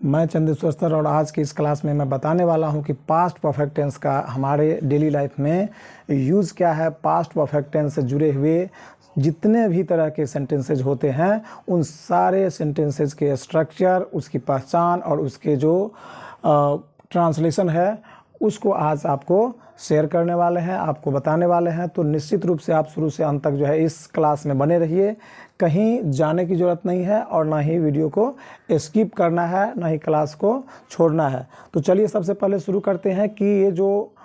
मैं चंदेश्वर सर और आज की इस क्लास में मैं बताने वाला हूं कि पास्ट परफेक्ट टेंस का हमारे डेली लाइफ में यूज़ क्या है। पास्ट परफेक्ट टेंस से जुड़े हुए जितने भी तरह के सेंटेंसेज होते हैं उन सारे सेंटेंसेज के स्ट्रक्चर, उसकी पहचान और उसके जो ट्रांसलेशन है उसको आज आपको शेयर करने वाले हैं, आपको बताने वाले हैं। तो निश्चित रूप से आप शुरू से अंत तक जो है इस क्लास में बने रहिए। कहीं जाने की ज़रूरत नहीं है और ना ही वीडियो को स्किप करना है, ना ही क्लास को छोड़ना है। तो चलिए सबसे पहले शुरू करते हैं कि ये जो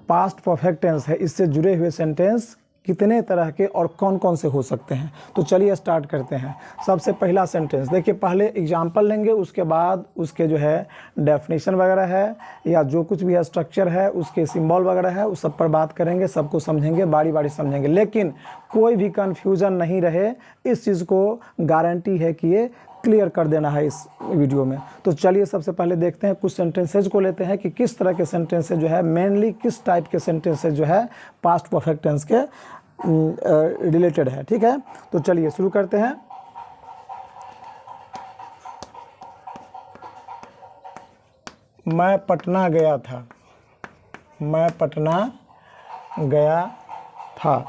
पास्ट परफेक्ट टेंस है इससे जुड़े हुए सेंटेंस कितने तरह के और कौन कौन से हो सकते हैं। तो चलिए स्टार्ट करते हैं। सबसे पहला सेंटेंस देखिए, पहले एग्जाम्पल लेंगे, उसके बाद उसके जो है डेफिनेशन वगैरह है या जो कुछ भी है स्ट्रक्चर है उसके सिंबल वगैरह है उस सब पर बात करेंगे, सबको समझेंगे, बारी बारी समझेंगे, लेकिन कोई भी कन्फ्यूज़न नहीं रहे, इस चीज़ को गारंटी है कि ये क्लियर कर देना है इस वीडियो में। तो चलिए सबसे पहले देखते हैं, कुछ सेंटेंसेज को लेते हैं कि किस तरह के सेंटेंसेज जो है मेनली किस टाइप के सेंटेंसेज जो है पास्ट परफेक्ट टेंस के रिलेटेड है। ठीक है, तो चलिए शुरू करते हैं। मैं पटना गया था। मैं पटना गया था,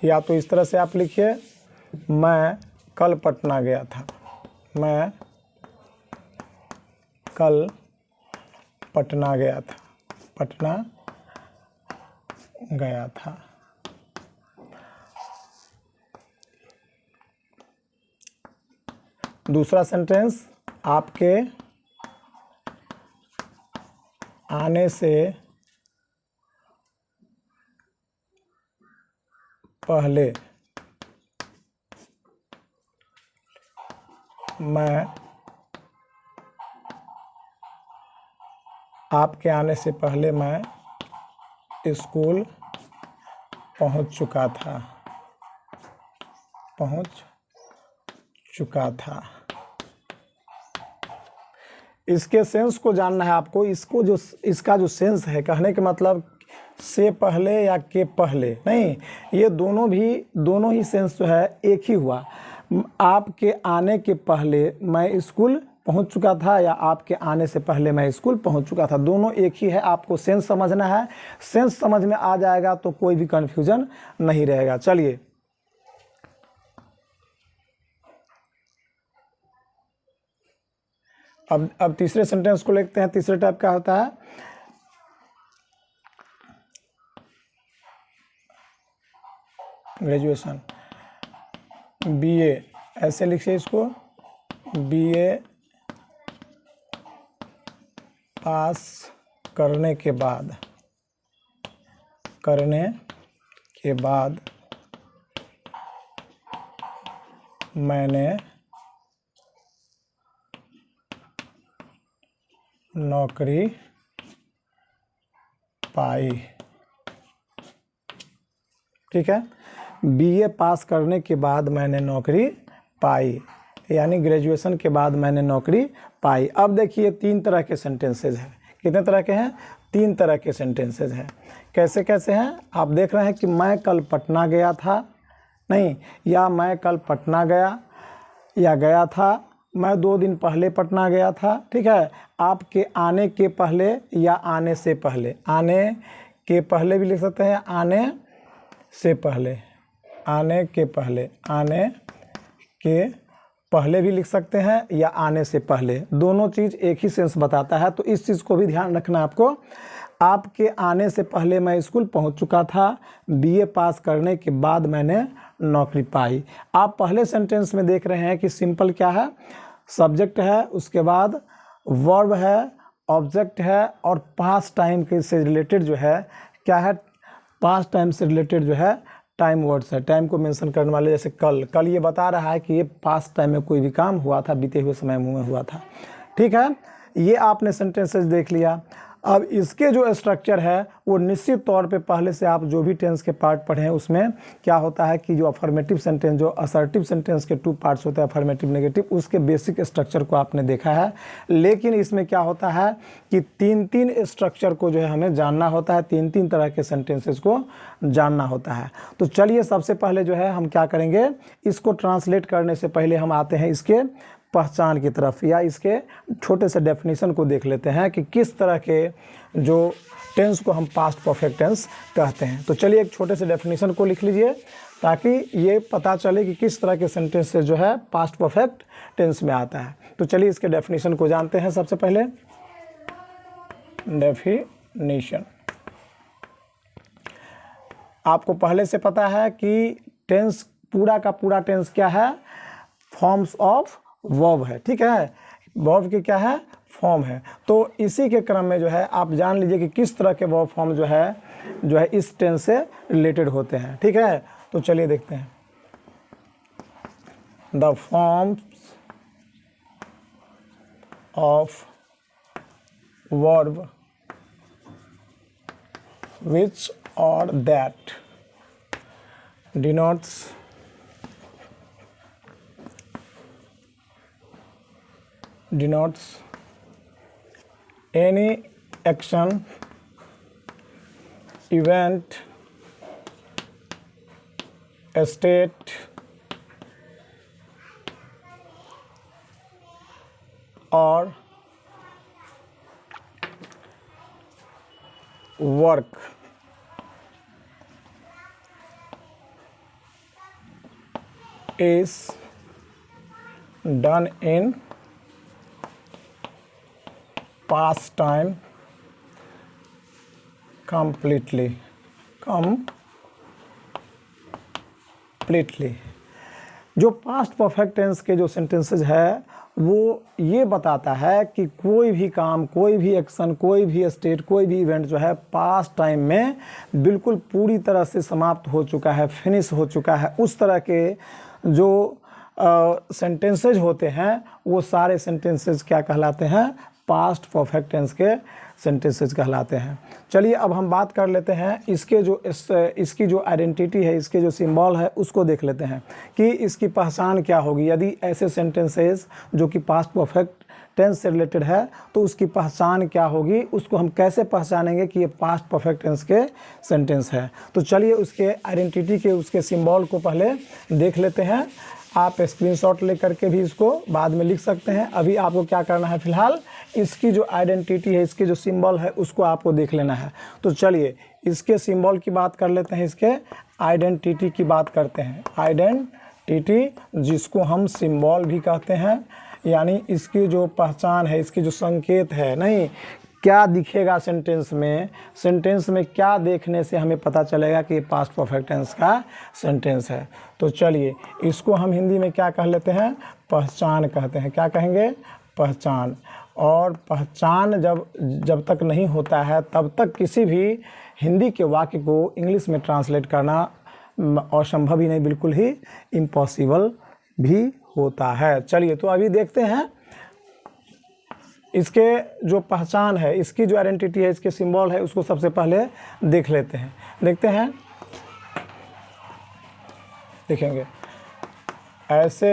या तो इस तरह से आप लिखिए, मैं कल पटना गया था। मैं कल पटना गया था। पटना गया था। दूसरा सेंटेंस, आपके आने से पहले मैं आपके आने से पहले मैं स्कूल पहुंच चुका था। पहुंच चुका था। इसके सेंस को जानना है आपको। इसको जो इसका जो सेंस है, कहने के मतलब से पहले या के पहले नहीं, ये दोनों ही सेंस जो है एक ही हुआ। आपके आने के पहले मैं स्कूल पहुंच चुका था या आपके आने से पहले मैं स्कूल पहुंच चुका था, दोनों एक ही है। आपको सेंस समझना है, सेंस समझ में आ जाएगा तो कोई भी कंफ्यूजन नहीं रहेगा। चलिए अब तीसरे सेंटेंस को देखते हैं। तीसरे टाइप का होता है, ग्रेजुएशन, बीए, ऐसे लिखिए इसको, बीए पास करने के बाद मैंने नौकरी पाई। ठीक है, बीए पास करने के बाद मैंने नौकरी पाई, यानी ग्रेजुएशन के बाद मैंने नौकरी पाई। अब देखिए तीन तरह के सेंटेंसेज हैं। कितने तरह के हैं? तीन तरह के सेंटेंसेज हैं। कैसे कैसे हैं आप देख रहे हैं कि मैं कल पटना गया था, नहीं, या मैं कल पटना गया या गया था, मैं 2 दिन पहले पटना गया था। ठीक है, आपके आने के पहले या आने से पहले, आने के पहले भी लिख सकते हैं, आने से पहले, आने के पहले, आने के पहले भी लिख सकते हैं या आने से पहले, दोनों चीज़ एक ही सेंस बताता है। तो इस चीज़ को भी ध्यान रखना आपको। आपके आने से पहले मैं स्कूल पहुंच चुका था, बीए पास करने के बाद मैंने नौकरी पाई। आप पहले सेंटेंस में देख रहे हैं कि सिंपल क्या है, सब्जेक्ट है, उसके बाद वर्ब है, ऑब्जेक्ट है और पास्ट टाइम के से रिलेटेड जो है क्या है, पास्ट टाइम से रिलेटेड जो है टाइम वर्ड्स है। टाइम को मेंशन करने वाले, जैसे कल ये बता रहा है कि ये पास्ट टाइम में कोई भी काम हुआ था, बीते हुए समय में हुआ था। ठीक है, ये आपने सेंटेंसेस देख लिया। अब इसके जो स्ट्रक्चर है वो निश्चित तौर पे पहले से आप जो भी टेंस के पार्ट पढ़े हैं उसमें क्या होता है कि जो अफर्मेटिव सेंटेंस, जो असर्टिव सेंटेंस के 2 पार्ट्स होते हैं, अफर्मेटिव नेगेटिव, उसके बेसिक स्ट्रक्चर को आपने देखा है। लेकिन इसमें क्या होता है कि 3 स्ट्रक्चर को जो है हमें जानना होता है, 3 तरह के सेंटेंसेस को जानना होता है। तो चलिए सबसे पहले जो है हम क्या करेंगे, इसको ट्रांसलेट करने से पहले हम आते हैं इसके पहचान की तरफ, या इसके छोटे से डेफिनेशन को देख लेते हैं कि किस तरह के जो टेंस को हम पास्ट परफेक्ट टेंस कहते हैं। तो चलिए एक छोटे से डेफिनेशन को लिख लीजिए ताकि ये पता चले कि किस तरह के सेंटेंस से जो है पास्ट परफेक्ट टेंस में आता है। तो चलिए इसके डेफिनेशन को जानते हैं। सबसे पहले डेफिनेशन, आपको पहले से पता है कि टेंस पूरा का पूरा टेंस क्या है, फॉर्म्स ऑफ वर्ब है, ठीक है, वर्ब के क्या है, फॉर्म है। तो इसी के क्रम में जो है आप जान लीजिए कि किस तरह के वर्ब फॉर्म जो है इस टेंस से रिलेटेड होते हैं, ठीक है। तो चलिए देखते हैं। The forms of verb which or that denotes any action, event, state or work is done in past time completely। जो पास्ट परफेक्ट टेंस के जो सेंटेंसेज है वो ये बताता है कि कोई भी काम, कोई भी एक्शन, कोई भी स्टेट, कोई भी इवेंट जो है पास्ट टाइम में बिल्कुल पूरी तरह से समाप्त हो चुका है, फिनिश हो चुका है। उस तरह के जो सेंटेंसेज होते हैं वो सारे सेंटेंसेज क्या कहलाते हैं, पास्ट परफेक्ट टेंस के सेंटेंसेज कहलाते हैं। चलिए अब हम बात कर लेते हैं इसकी जो आइडेंटिटी है, इसके जो सिंबल है उसको देख लेते हैं कि इसकी पहचान क्या होगी। यदि ऐसे सेंटेंसेस जो कि पास्ट परफेक्ट टेंस से रिलेटेड है तो उसकी पहचान क्या होगी, उसको हम कैसे पहचानेंगे कि ये पास्ट परफेक्ट टेंस के सेंटेंस है। तो चलिए उसके आइडेंटिटी के, उसके सिंबल को पहले देख लेते हैं। आप स्क्रीनशॉट लेकर के भी इसको बाद में लिख सकते हैं। अभी आपको क्या करना है, फिलहाल इसकी जो आइडेंटिटी है, इसके जो सिंबल है उसको आपको देख लेना है। तो चलिए इसके सिंबल की बात कर लेते हैं, इसके आइडेंटिटी की बात करते हैं। आइडेंटिटी जिसको हम सिंबल भी कहते हैं, यानी इसकी जो पहचान है, इसकी जो संकेत है, नहीं क्या दिखेगा सेंटेंस में क्या देखने से हमें पता चलेगा कि ये पास्ट परफेक्ट टेंस का सेंटेंस है। तो चलिए इसको हम हिंदी में क्या कह लेते हैं, पहचान कहते हैं। क्या कहेंगे, पहचान। और पहचान जब तक नहीं होता है तब तक किसी भी हिंदी के वाक्य को इंग्लिश में ट्रांसलेट करना असंभव ही नहीं, बिल्कुल ही इम्पॉसिबल भी होता है। चलिए तो अभी देखते हैं इसके जो पहचान है, इसकी जो आइडेंटिटी है, इसके सिंबल है, उसको सबसे पहले देख लेते हैं। देखते हैं, देखेंगे ऐसे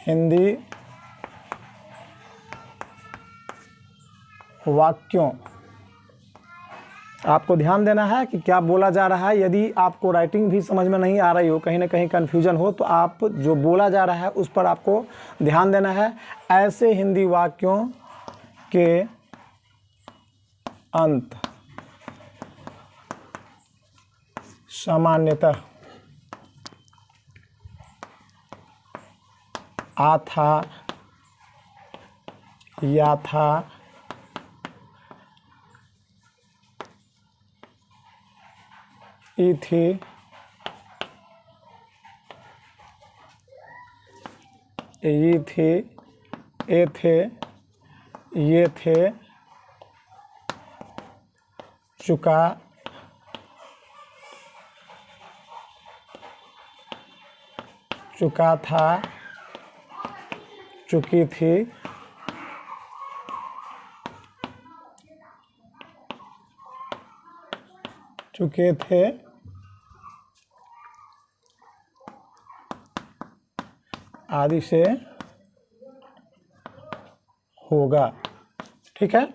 हिंदी वाक्यों, आपको ध्यान देना है कि क्या बोला जा रहा है। यदि आपको राइटिंग भी समझ में नहीं आ रही हो, कहीं ना कहीं कन्फ्यूजन हो, तो आप जो बोला जा रहा है उस पर आपको ध्यान देना है। ऐसे हिंदी वाक्यों के अंत सामान्यतः आ था, या था, ई थी, ये थे, ए थे, ये थे, चुका, चुका था, चुकी थी, चुके थे, आदि से होगा। ठीक है,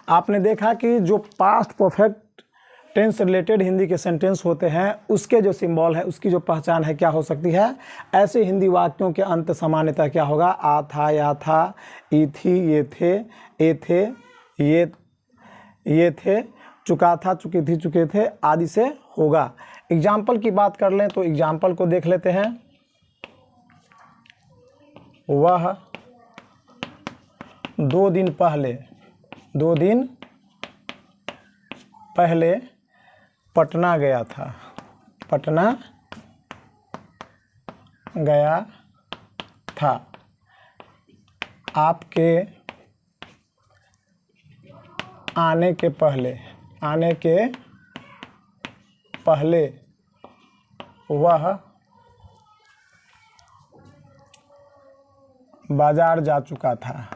आपने देखा कि जो past perfect tense related Hindi के सेंटेंस होते हैं उसके जो सिंबल है उसकी जो पहचान है क्या हो सकती है। ऐसे हिंदी वाक्यों के अंत सामान्यतः क्या होगा, आ था, या था, ई थी, ये थे, ए थे, ये थे, चुका था, चुकी थी, चुके थे आदि से होगा। एग्जाम्पल की बात कर लें तो एग्जाम्पल को देख लेते हैं। वह 2 दिन पहले पटना गया था, पटना गया था। आपके आने के पहले वह बाजार जा चुका था,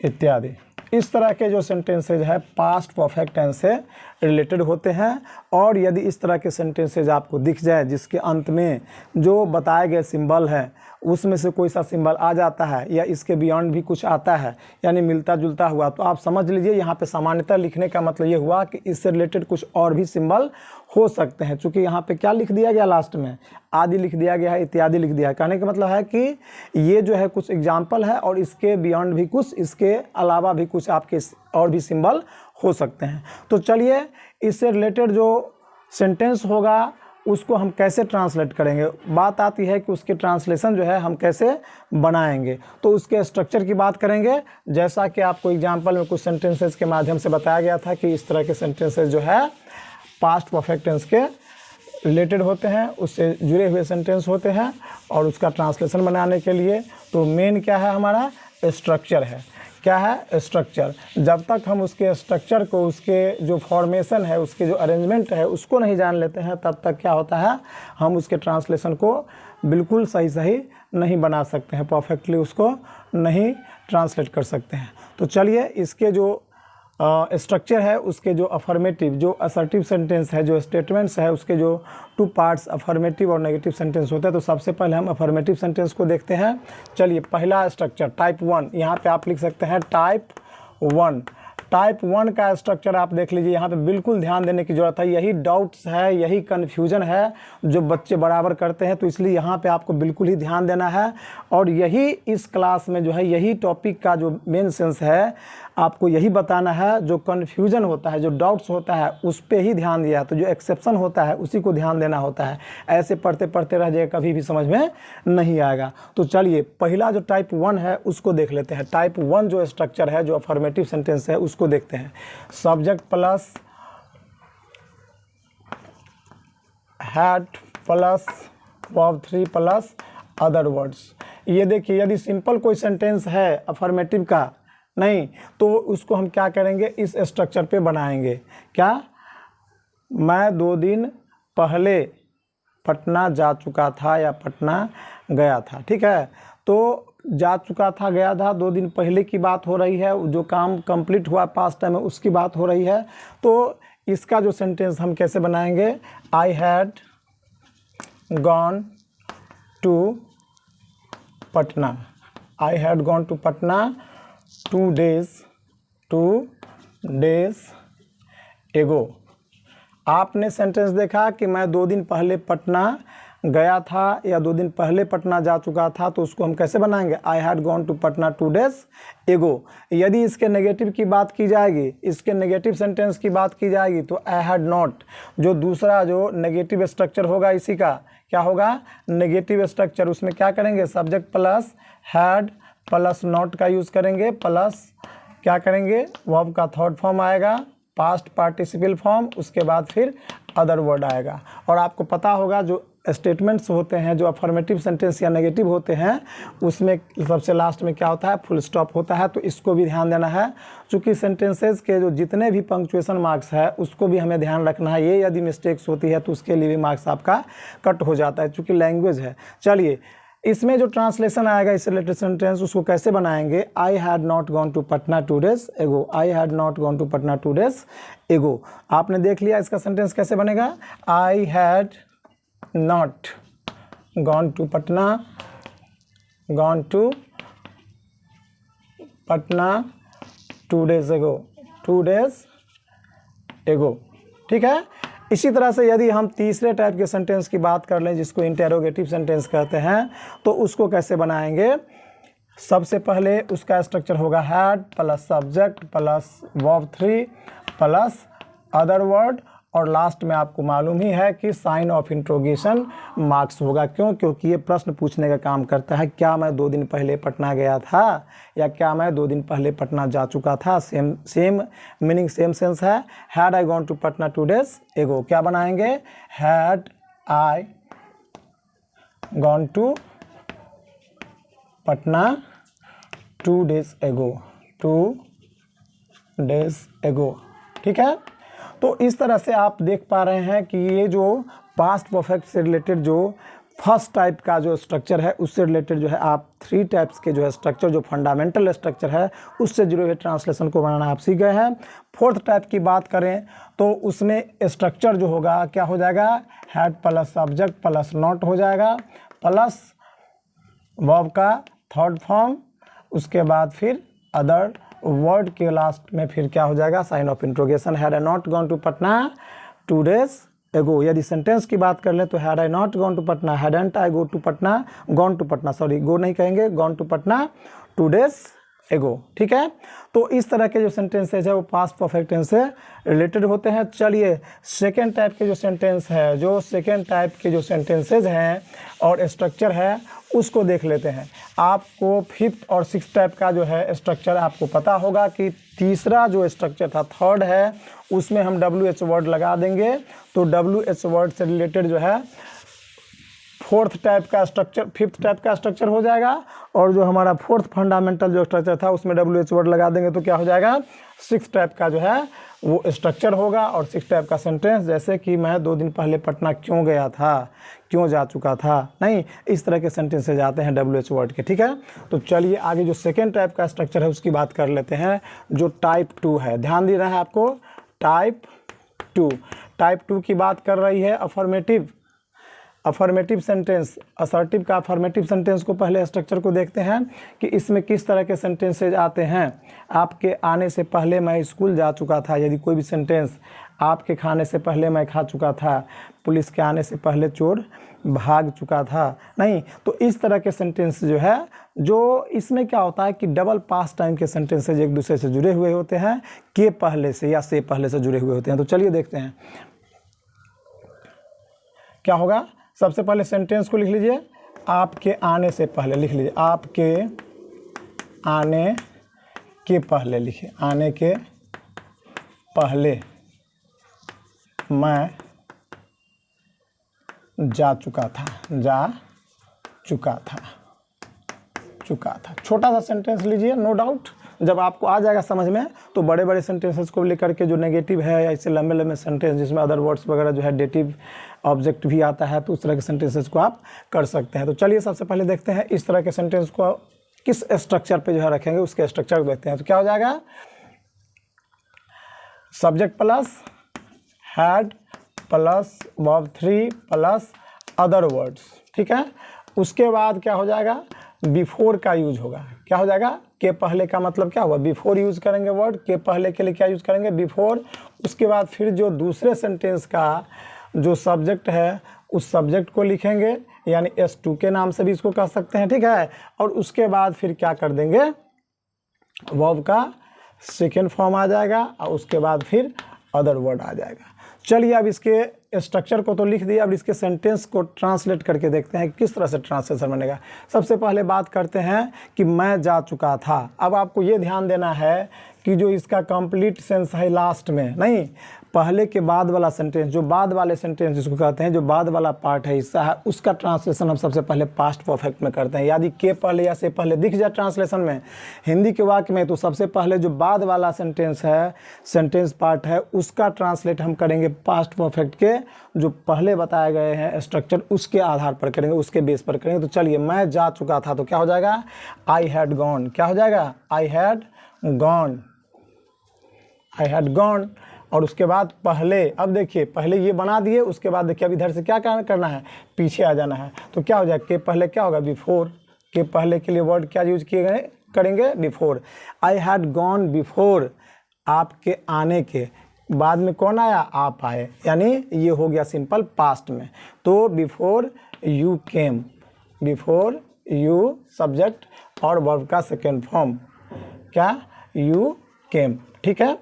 इत्यादि। इस तरह के जो सेंटेंसेज है पास्ट परफेक्ट टेंस से रिलेटेड होते हैं। और यदि इस तरह के सेंटेंसेज आपको दिख जाए जिसके अंत में जो बताए गए सिंबल है उसमें से कोई सा सिंबल आ जाता है या इसके बियॉन्ड भी कुछ आता है यानी मिलता जुलता हुआ, तो आप समझ लीजिए यहाँ पे सामान्यतः लिखने का मतलब ये हुआ कि इससे रिलेटेड कुछ और भी सिंबल हो सकते हैं। चूँकि यहाँ पे क्या लिख दिया गया, लास्ट में आदि लिख दिया गया है, इत्यादि लिख दिया है। कहने का मतलब है कि ये जो है कुछ एग्जाम्पल है और इसके बियॉन्ड भी कुछ, इसके अलावा भी कुछ आपके और भी सिंबल हो सकते हैं। तो चलिए इससे रिलेटेड जो सेंटेंस होगा उसको हम कैसे ट्रांसलेट करेंगे। बात आती है कि उसके ट्रांसलेशन जो है हम कैसे बनाएंगे, तो उसके स्ट्रक्चर की बात करेंगे। जैसा कि आपको एग्जाम्पल में कुछ सेंटेंसेस के माध्यम से बताया गया था कि इस तरह के सेंटेंसेस जो है पास्ट परफेक्ट टेंस के रिलेटेड होते हैं, उससे जुड़े हुए सेंटेंस होते हैं। और उसका ट्रांसलेशन बनाने के लिए तो मेन क्या है, हमारा स्ट्रक्चर है। क्या है, स्ट्रक्चर। जब तक हम उसके स्ट्रक्चर को, उसके जो फॉर्मेशन है, उसके जो अरेंजमेंट है उसको नहीं जान लेते हैं तब तक क्या होता है, हम उसके ट्रांसलेशन को बिल्कुल सही नहीं बना सकते हैं, परफेक्टली उसको नहीं ट्रांसलेट कर सकते हैं। तो चलिए इसके जो स्ट्रक्चर है, उसके जो अफर्मेटिव, जो असर्टिव सेंटेंस है, जो स्टेटमेंट्स है, उसके जो 2 पार्ट्स अफर्मेटिव और नेगेटिव सेंटेंस होता है। तो सबसे पहले हम अफर्मेटिव सेंटेंस को देखते हैं। चलिए पहला स्ट्रक्चर टाइप 1, यहाँ पे आप लिख सकते हैं टाइप 1। टाइप 1 का स्ट्रक्चर आप देख लीजिए, यहाँ पे बिल्कुल ध्यान देने की ज़रूरत है। यही डाउट्स है, यही कन्फ्यूजन है जो बच्चे बराबर करते हैं, तो इसलिए यहाँ पे आपको बिल्कुल ही ध्यान देना है। और यही इस क्लास में जो है, यही टॉपिक का जो मेन सेंस है, आपको यही बताना है। जो कन्फ्यूजन होता है, जो डाउट्स होता है, उस पर ही ध्यान दिया, तो जो एक्सेप्शन होता है उसी को ध्यान देना होता है। ऐसे पढ़ते पढ़ते रह जाएगा, कभी भी समझ में नहीं आएगा। तो चलिए पहला जो टाइप 1 है उसको देख लेते हैं। टाइप 1 जो स्ट्रक्चर है, जो अफर्मेटिव सेंटेंस है, उसको देखते हैं। Subject plus had plus verb 3 plus other words. ये देखिए, यदि सिंपल कोई सेंटेंस है अफर्मेटिव का नहीं, तो उसको हम क्या करेंगे, इस स्ट्रक्चर पे बनाएंगे। क्या, मैं 2 दिन पहले पटना जा चुका था या पटना गया था। ठीक है, तो जा चुका था, गया था, 2 दिन पहले की बात हो रही है, जो काम कंप्लीट हुआ पास्ट टाइम में उसकी बात हो रही है। तो इसका जो सेंटेंस हम कैसे बनाएंगे, I had gone to Patna, I had gone to Patna 2 days एगो। आपने सेंटेंस देखा कि मैं 2 दिन पहले पटना गया था या 2 दिन पहले पटना जा चुका था, तो उसको हम कैसे बनाएंगे, I had gone to Patna 2 days एगो। यदि इसके नेगेटिव की बात की जाएगी, इसके नेगेटिव सेंटेंस की बात की जाएगी, तो आई हैड नॉट, जो दूसरा जो नेगेटिव स्ट्रक्चर होगा इसी का क्या होगा, नेगेटिव स्ट्रक्चर। उसमें क्या करेंगे, subject plus had plus not का यूज़ करेंगे, प्लस क्या करेंगे, वर्ब का थर्ड फॉर्म आएगा, पास्ट पार्टिसिपल फॉर्म, उसके बाद फिर अदर वर्ड आएगा। और आपको पता होगा जो स्टेटमेंट्स होते हैं, जो अफर्मेटिव सेंटेंस या नेगेटिव होते हैं, उसमें सबसे लास्ट में क्या होता है, फुल स्टॉप होता है। तो इसको भी ध्यान देना है। चूँकि सेंटेंसेस के जो जितने भी पंक्चुएशन मार्क्स है उसको भी हमें ध्यान रखना है। ये यदि मिस्टेक्स होती है तो उसके लिए भी मार्क्स आपका कट हो जाता है, चूँकि लैंग्वेज है। चलिए इसमें जो ट्रांसलेशन आएगा इस रिलेटेड सेंटेंस, उसको कैसे बनाएंगे, I had not gone to Patna 2 days ago, I had not gone to Patna 2 days एगो। आपने देख लिया इसका सेंटेंस कैसे बनेगा, I had not gone to Patna Patna 2 days ago, 2 days ago, ठीक है। इसी तरह से यदि हम तीसरे टाइप के सेंटेंस की बात कर लें जिसको इंटेरोगेटिव सेंटेंस कहते हैं, तो उसको कैसे बनाएंगे। सबसे पहले उसका स्ट्रक्चर होगा had plus subject plus verb 3 plus other word, और लास्ट में आपको मालूम ही है कि साइन ऑफ इंट्रोगेशन मार्क्स होगा। क्यों? क्योंकि ये प्रश्न पूछने का काम करता है, क्या मैं 2 दिन पहले पटना गया था, या क्या मैं 2 दिन पहले पटना जा चुका था। सेम मीनिंग, सेम सेंस है। Had I gone to Patna 2 days ago, क्या बनाएंगे, had I gone to Patna 2 days ago, 2 days ago, ठीक है। तो इस तरह से आप देख पा रहे हैं कि ये जो पास्ट परफेक्ट से रिलेटेड जो फर्स्ट टाइप का जो स्ट्रक्चर है उससे रिलेटेड जो है आप 3 टाइप्स के जो है स्ट्रक्चर, जो फंडामेंटल स्ट्रक्चर है उससे जुड़े हुए ट्रांसलेशन को बनाना आप सीख गए हैं। 4th टाइप की बात करें तो उसमें स्ट्रक्चर जो होगा क्या हो जाएगा, had plus subject plus not हो जाएगा, प्लस वर्ब का 3rd फॉर्म, उसके बाद फिर अदर वर्ड के लास्ट में फिर क्या हो जाएगा, sign of interrogation. Had I not gone to Patna 2 days ago। यदि सेंटेंस की बात कर लें तो had I not gone to Patna, hadn't I go to Patna, gone to Patna, sorry go नहीं कहेंगे, gone to Patna 2 days ago, ठीक है। तो इस तरह के जो सेंटेंसेज है वो पास्ट परफेक्ट टेंस से रिलेटेड होते हैं। चलिए सेकेंड टाइप के जो सेंटेंस है, जो सेकेंड टाइप के जो सेंटेंसेज हैं और स्ट्रक्चर है उसको देख लेते हैं। आपको 5th और 6th टाइप का जो है स्ट्रक्चर आपको पता होगा कि तीसरा जो स्ट्रक्चर था 3rd है, उसमें हम WH वर्ड लगा देंगे, तो WH वर्ड से रिलेटेड जो है 4th टाइप का स्ट्रक्चर 5th टाइप का स्ट्रक्चर हो जाएगा, और जो हमारा 4th फंडामेंटल जो स्ट्रक्चर था उसमें WH वर्ड लगा देंगे तो क्या हो जाएगा, 6th टाइप का जो है वो स्ट्रक्चर होगा। और 6th टाइप का सेंटेंस, जैसे कि मैं 2 दिन पहले पटना क्यों गया था, क्यों जा चुका था, नहीं, इस तरह के सेंटेंसेज आते हैं WH वर्ड के, ठीक है। तो चलिए आगे जो सेकेंड टाइप का स्ट्रक्चर है उसकी बात कर लेते हैं, जो टाइप 2 है। ध्यान देना है आपको, टाइप 2। टाइप 2 की बात कर रही है अफर्मेटिव सेंटेंस। असर्टिव का अफर्मेटिव सेंटेंस को पहले स्ट्रक्चर को देखते हैं कि इसमें किस तरह के सेंटेंसेज आते हैं। आपके आने से पहले मैं स्कूल जा चुका था, यदि कोई भी सेंटेंस, आपके खाने से पहले मैं खा चुका था, पुलिस के आने से पहले चोर भाग चुका था, नहीं, तो इस तरह के सेंटेंस जो है, जो इसमें क्या होता है कि डबल पास्ट टाइम के सेंटेंसेज एक दूसरे से जुड़े हुए होते हैं, के पहले से या से पहले से जुड़े हुए होते हैं। तो चलिए देखते हैं क्या होगा। सबसे पहले सेंटेंस को लिख लीजिए, आपके आने से पहले लिख लीजिए, आपके आने के पहले लिखिए, आने के पहले मैं जा चुका था, चुका था। छोटा सा सेंटेंस लीजिए, नो डाउट जब आपको आ जाएगा समझ में तो बड़े बड़े सेंटेंसेस को लेकर के जो नेगेटिव है या इससे लंबे लंबे सेंटेंस जिसमें अदर वर्ड्स वगैरह जो है डेटिव ऑब्जेक्ट भी आता है, तो उस तरह के सेंटेंसेस को आप कर सकते हैं। तो चलिए सबसे पहले देखते हैं इस तरह के सेंटेंस को किस स्ट्रक्चर पे जो है रखेंगे, उसके स्ट्रक्चर को देखते हैं। तो क्या हो जाएगा, subject plus had plus verb 3 plus other words, ठीक है। उसके बाद क्या हो जाएगा, बिफोर का यूज होगा। क्या हो जाएगा, के पहले का मतलब क्या हुआ, बिफोर यूज करेंगे वर्ड, के पहले के लिए क्या यूज करेंगे, बिफोर। उसके बाद फिर जो दूसरे सेंटेंस का जो सब्जेक्ट है उस सब्जेक्ट को लिखेंगे, यानी S2 के नाम से भी इसको कह सकते हैं, ठीक है। और उसके बाद फिर क्या कर देंगे, वर्ब का सेकेंड फॉर्म आ जाएगा और उसके बाद फिर अदर वर्ड आ जाएगा। चलिए अब इसके स्ट्रक्चर को तो लिख दिया, अब इसके सेंटेंस को ट्रांसलेट करके देखते हैं किस तरह से ट्रांसलेशन बनेगा। सबसे पहले बात करते हैं कि मैं जा चुका था। अब आपको ये ध्यान देना है कि जो इसका कंप्लीट सेंस है लास्ट में, नहीं, पहले के बाद वाला सेंटेंस, जो बाद वाले सेंटेंस जिसको कहते हैं, जो बाद वाला पार्ट है हिस्सा है, उसका ट्रांसलेशन हम सबसे पहले पास्ट परफेक्ट में करते हैं। यदि के पहले या से पहले दिख जाए ट्रांसलेशन में हिंदी के वाक्य में, तो सबसे पहले जो बाद वाला सेंटेंस है, सेंटेंस पार्ट है, उसका ट्रांसलेट हम करेंगे पास्ट परफेक्ट के जो पहले बताए गए हैं स्ट्रक्चर, उसके आधार पर करेंगे, उसके बेस पर करेंगे। तो चलिए, मैं जा चुका था, तो क्या हो जाएगा, आई हैड गॉन। क्या हो जाएगा, आई had gone, I had gone. और उसके बाद पहले, अब देखिए पहले ये बना दिए, उसके बाद देखिए अब इधर से क्या करना है, पीछे आ जाना है। तो क्या हो जाएगा, के पहले क्या होगा, बिफोर। के पहले के लिए वर्ड क्या यूज किए गए, करेंगे before. I had gone before, आपके आने के बाद में कौन आया, आप आए, यानी ये हो गया सिंपल पास्ट में। तो before you came, before you subject और वर्ब का सेकेंड फॉर्म क्या, यू केम, ठीक है।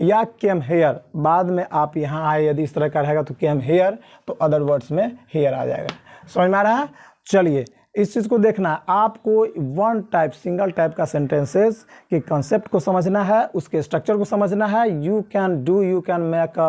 या केम हेयर, बाद में आप यहाँ आए, यदि इस तरह का रहेगा तो केम हेयर, तो अदर वर्ड्स में हेयर आ जाएगा। समझ में आ रहा है। चलिए इस चीज़ को देखना है आपको, वन टाइप सिंगल टाइप का सेंटेंसेस के कंसेप्ट को समझना है, उसके स्ट्रक्चर को समझना है। You can do, you can make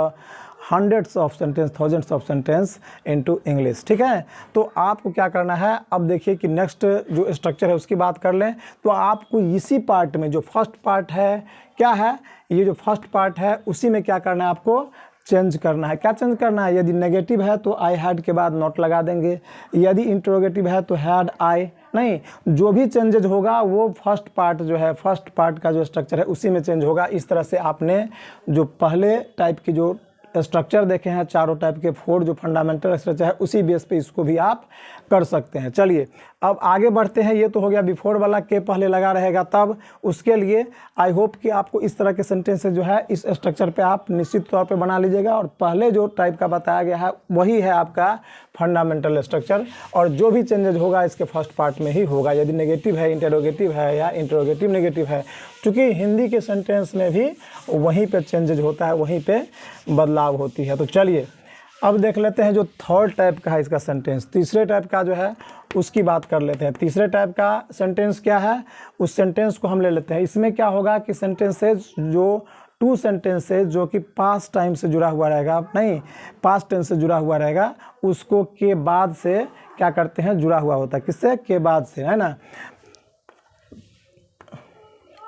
hundreds of sentence, thousands of sentence into English, ठीक है। तो आपको क्या करना है, अब देखिए कि नेक्स्ट जो स्ट्रक्चर है उसकी बात कर लें। तो आपको इसी पार्ट में जो फर्स्ट पार्ट है क्या है, ये जो फर्स्ट पार्ट है उसी में क्या करना है, आपको चेंज करना है। क्या चेंज करना है, यदि नेगेटिव है तो आई हैड के बाद नॉट लगा देंगे, यदि इंट्रोगेटिव है तो हैड आई, नहीं, जो भी चेंजेज होगा वो फर्स्ट पार्ट जो है, फर्स्ट पार्ट का जो स्ट्रक्चर है उसी में चेंज होगा। इस तरह से आपने जो पहले टाइप की जो स्ट्रक्चर देखे हैं, चारों टाइप के 4 जो फंडामेंटल स्ट्रक्चर है, उसी बेस पे इसको भी आप कर सकते हैं। चलिए अब आगे बढ़ते हैं। ये तो हो गया बिफोर वाला, के पहले लगा रहेगा तब। उसके लिए आई होप कि आपको इस तरह के सेंटेंसेस जो है इस स्ट्रक्चर पे आप निश्चित तौर पे बना लीजिएगा, और पहले जो टाइप का बताया गया है वही है आपका फंडामेंटल स्ट्रक्चर, और जो भी चेंजेज होगा इसके फर्स्ट पार्ट में ही होगा। यदि नेगेटिव है, इंटरोगेटिव है, या इंटरोगेटिव नेगेटिव है, क्योंकि हिंदी के सेंटेंस में भी वहीं पे चेंजेज होता है, वहीं पे बदलाव होती है। तो चलिए अब देख लेते हैं जो थर्ड टाइप का है इसका सेंटेंस, तीसरे टाइप का जो है उसकी बात कर लेते हैं। तीसरे टाइप का सेंटेंस क्या है, उस सेंटेंस को हम ले लेते हैं। इसमें क्या होगा कि सेंटेंसेज जो 2 सेंटेंसेज जो कि पास्ट टाइम से जुड़ा हुआ रहेगा, नहीं पास्ट टेंस से जुड़ा हुआ रहेगा, उसको के बाद से क्या करते हैं, जुड़ा हुआ होता है। किससे, के बाद से, है ना।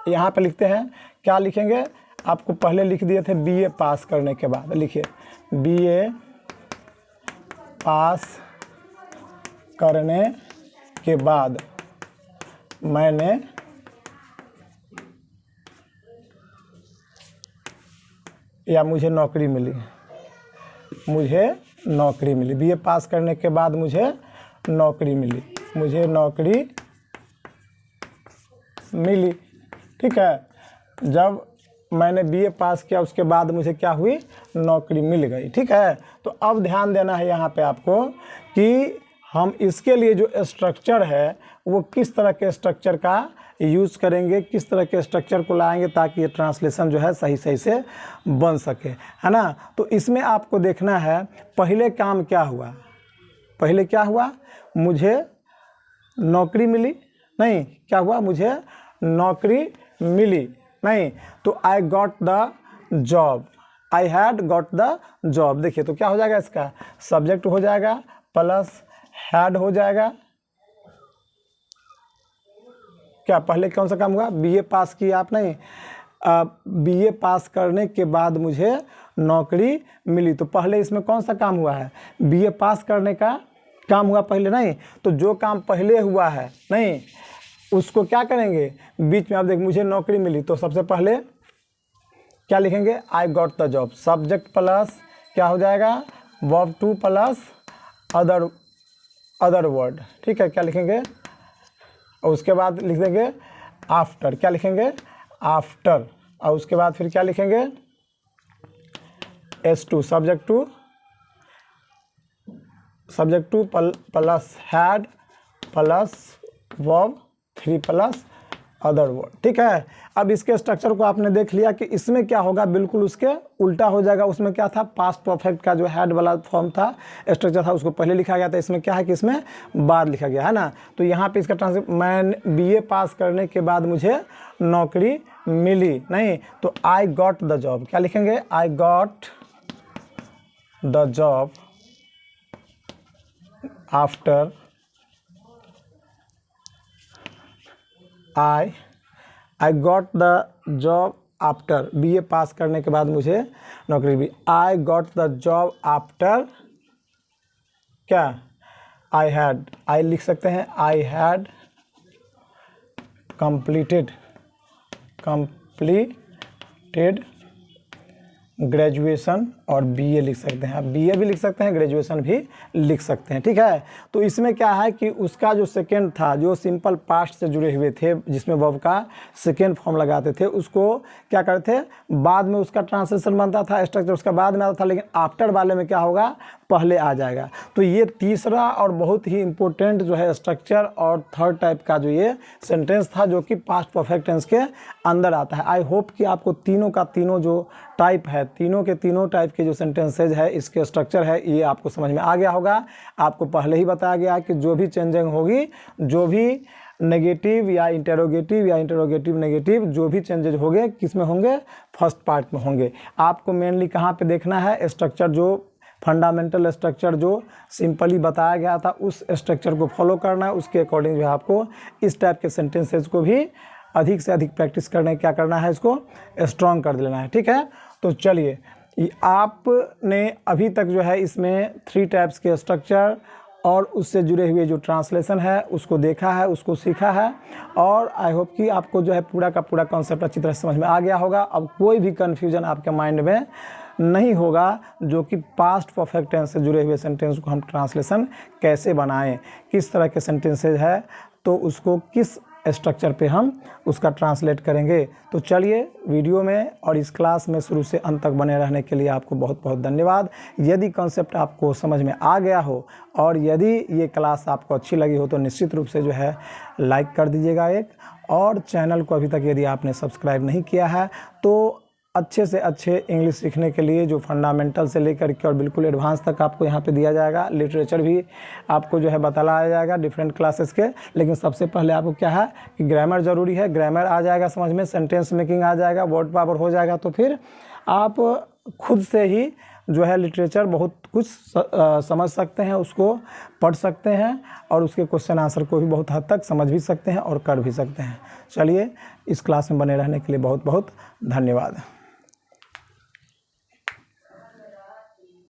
यहाँ पे लिखते हैं, क्या लिखेंगे, आपको पहले लिख दिए थे बीए पास करने के बाद, लिखिए बीए पास करने के बाद मैंने या मुझे नौकरी मिली, मुझे नौकरी मिली। बीए पास करने के बाद मुझे नौकरी मिली, मुझे नौकरी मिली, ठीक है। जब मैंने बीए पास किया उसके बाद मुझे क्या हुई, नौकरी मिल गई, ठीक है। तो अब ध्यान देना है यहाँ पे आपको कि हम इसके लिए जो स्ट्रक्चर है वो किस तरह के स्ट्रक्चर का यूज़ करेंगे, किस तरह के स्ट्रक्चर को लाएंगे ताकि ये ट्रांसलेशन जो है सही सही से बन सके, है ना। तो इसमें आपको देखना है पहले काम क्या हुआ, पहले क्या हुआ, मुझे नौकरी मिली, नहीं क्या हुआ, मुझे नौकरी मिली, नहीं, तो आई got the job, I had got the job. देखिए तो क्या हो जाएगा, इसका सब्जेक्ट हो जाएगा प्लस हैड हो जाएगा। क्या पहले कौन सा काम हुआ, बीए पास किया आप, नहीं बीए पास करने के बाद मुझे नौकरी मिली। तो पहले इसमें कौन सा काम हुआ है, बीए पास करने का काम हुआ पहले, नहीं, तो जो काम पहले हुआ है, नहीं, उसको क्या करेंगे बीच में। आप देख मुझे नौकरी मिली, तो सबसे पहले क्या लिखेंगे, I got the job, subject plus क्या हो जाएगा, verb two plus other word, ठीक है। क्या लिखेंगे, और उसके बाद लिख देंगे आफ्टर, क्या लिखेंगे, आफ्टर, और उसके बाद फिर क्या लिखेंगे, S2 subject two plus had plus verb 3 plus other word, ठीक है। अब इसके स्ट्रक्चर को आपने देख लिया कि इसमें क्या होगा, बिल्कुल उसके उल्टा हो जाएगा। उसमें क्या था, पास्ट परफेक्ट का जो हैड वाला फॉर्म था, स्ट्रक्चर था, उसको पहले लिखा गया था। इसमें क्या है कि इसमें बाद लिखा गया है ना। तो यहाँ पे इसका ट्रांसलेट, मैं बीए पास करने के बाद मुझे नौकरी मिली, नहीं, तो आई गॉट द जॉब, क्या लिखेंगे, I got the job after I got the job after, BA pass करने के बाद मुझे नौकरी भी, I got the job after क्या, आई हैड, आई लिख सकते हैं, आई हैड कंप्लीटेड ग्रेजुएशन और बीए लिख सकते हैं। आप बीए भी लिख सकते हैं, ग्रेजुएशन भी लिख सकते हैं, ठीक है। तो इसमें क्या है कि उसका जो सेकेंड था, जो सिंपल पास्ट से जुड़े हुए थे, जिसमें वर्ब का सेकेंड फॉर्म लगाते थे, उसको क्या करते थे, बाद में उसका ट्रांसलेशन बनता था, स्ट्रक्चर उसका बाद में आता था, लेकिन आफ्टर वाले में क्या होगा, पहले आ जाएगा। तो ये तीसरा और बहुत ही इंपॉर्टेंट जो है स्ट्रक्चर और थर्ड टाइप का जो ये सेंटेंस था, जो कि पास्ट परफेक्ट टेंस के अंदर आता है। आई होप कि आपको तीनों का तीनों जो टाइप है, तीनों के तीनों टाइप के जो सेंटेंसेज है, इसके स्ट्रक्चर है, ये आपको समझ में आ गया होगा। आपको पहले ही बताया गया कि जो भी चेंजिंग होगी, जो भी नेगेटिव या इंटरोगेटिव नेगेटिव जो भी चेंजेज होंगे, किस में होंगे, फर्स्ट पार्ट में होंगे। आपको मेनली कहाँ पे देखना है, स्ट्रक्चर जो फंडामेंटल स्ट्रक्चर जो सिंपली बताया गया था, उस स्ट्रक्चर को फॉलो करना है। उसके अकॉर्डिंग जो है आपको इस टाइप के सेंटेंसेज को भी अधिक से अधिक प्रैक्टिस करने क्या करना है, इसको स्ट्रॉन्ग कर देना है, ठीक है। तो चलिए, आपने अभी तक जो है इसमें 3 टाइप्स के स्ट्रक्चर और उससे जुड़े हुए जो ट्रांसलेशन है उसको देखा है, उसको सीखा है, और आई होप कि आपको जो है पूरा का पूरा कॉन्सेप्ट अच्छी तरह से समझ में आ गया होगा। अब कोई भी कन्फ्यूजन आपके माइंड में नहीं होगा, जो कि पास्ट परफेक्ट टेंस से जुड़े हुए सेंटेंस को हम ट्रांसलेशन कैसे बनाएं, किस तरह के सेंटेंसेज है, तो उसको किस स्ट्रक्चर पे हम उसका ट्रांसलेट करेंगे। तो चलिए, वीडियो में और इस क्लास में शुरू से अंत तक बने रहने के लिए आपको बहुत बहुत धन्यवाद। यदि कॉन्सेप्ट आपको समझ में आ गया हो और यदि ये क्लास आपको अच्छी लगी हो, तो निश्चित रूप से जो है लाइक कर दीजिएगा एक, और चैनल को अभी तक यदि आपने सब्सक्राइब नहीं किया है, तो अच्छे से अच्छे इंग्लिश सीखने के लिए जो फंडामेंटल से लेकर के और बिल्कुल एडवांस तक आपको यहाँ पे दिया जाएगा। लिटरेचर भी आपको जो है बताया जाएगा डिफरेंट क्लासेस के, लेकिन सबसे पहले आपको क्या है कि ग्रामर ज़रूरी है। ग्रामर आ जाएगा समझ में, सेंटेंस मेकिंग आ जाएगा, वर्ड पावर हो जाएगा, तो फिर आप खुद से ही जो है लिटरेचर बहुत कुछ समझ सकते हैं, उसको पढ़ सकते हैं, और उसके क्वेश्चन आंसर को भी बहुत हद तक समझ भी सकते हैं और कर भी सकते हैं। चलिए, इस क्लास में बने रहने के लिए बहुत बहुत धन्यवाद।